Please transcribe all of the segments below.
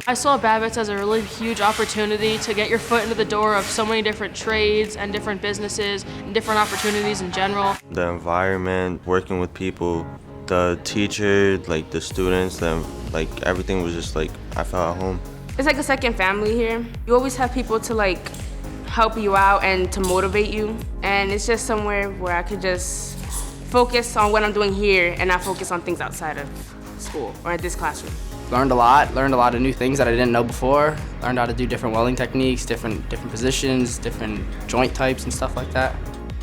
I saw BAVTS as a really huge opportunity to get your foot into the door of so many different trades and different businesses and different opportunities in general. The environment, working with people, the teacher, like the students, like everything was just like, I felt at home. It's like a second family here. You always have people to like help you out and to motivate you. And it's just somewhere where I could just focus on what I'm doing here and not focus on things outside of school or at this classroom. Learned a lot of new things that I didn't know before. Learned how to do different welding techniques, different positions, different joint types and stuff like that.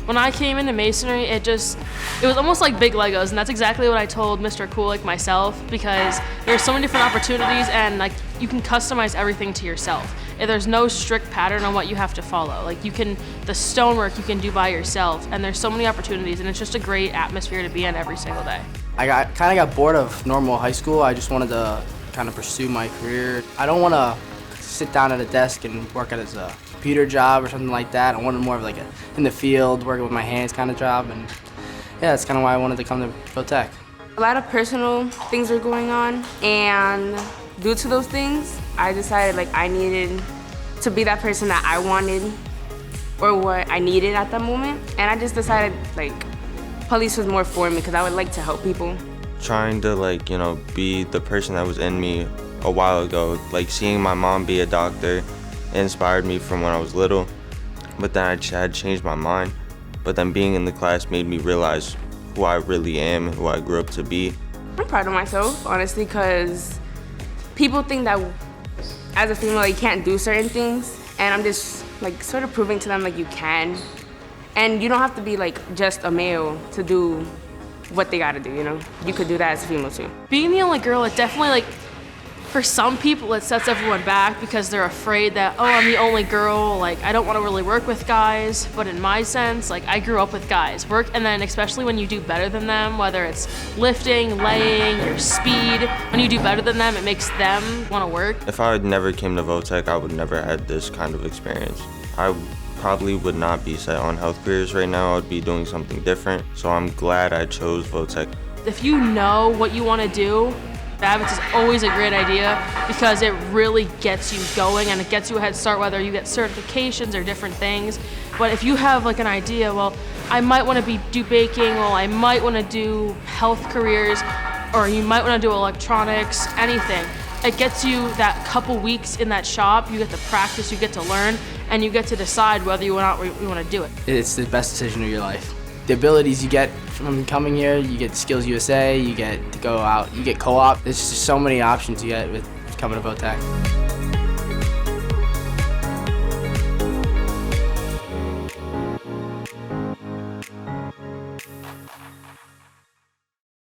When I came into masonry, it was almost like big Legos, and that's exactly what I told Mr. Kulik myself, because there's so many different opportunities and like you can customize everything to yourself. There's no strict pattern on what you have to follow. Like the stonework you can do by yourself, and there's so many opportunities, and it's just a great atmosphere to be in every single day. I kind of got bored of normal high school. I just wanted to kind of pursue my career. I don't want to sit down at a desk and work as a computer job or something like that. I wanted more of like in the field, working with my hands kind of job, and yeah, that's kind of why I wanted to come to VOTech. A lot of personal things were going on, and due to those things, I decided like I needed to be that person that I wanted or what I needed at that moment, and I just decided like police was more for me because I would like to help people. Trying to be the person that was in me a while ago, like seeing my mom be a doctor inspired me from when I was little, but then I had changed my mind. But then being in the class made me realize who I really am and who I grew up to be. I'm proud of myself, honestly, because people think that as a female you can't do certain things, and I'm just like sort of proving to them like you can. And you don't have to be like just a male to do what they gotta do, you know? You could do that as a female too. Being the only girl, it definitely for some people it sets everyone back because they're afraid that, oh, I'm the only girl, like I don't want to really work with guys. But in my sense, like I grew up with guys. And then especially when you do better than them, whether it's lifting, laying, your speed, when you do better than them, it makes them want to work. If I had never came to VOTech, I would never had this kind of experience. I probably would not be set on health careers right now. I would be doing something different. So I'm glad I chose VOTech. If you know what you want to do, BAVTS is always a great idea because it really gets you going and it gets you a head start, whether you get certifications or different things. But if you have like an idea, well, I might want to do baking, well, I might want to do health careers, or you might want to do electronics, anything. It gets you that couple weeks in that shop, you get to practice, you get to learn, and you get to decide whether you want to do it. It's the best decision of your life. The abilities you get from coming here, you get Skills USA, you get to go out, you get co-op. There's just so many options you get with coming to VOTech.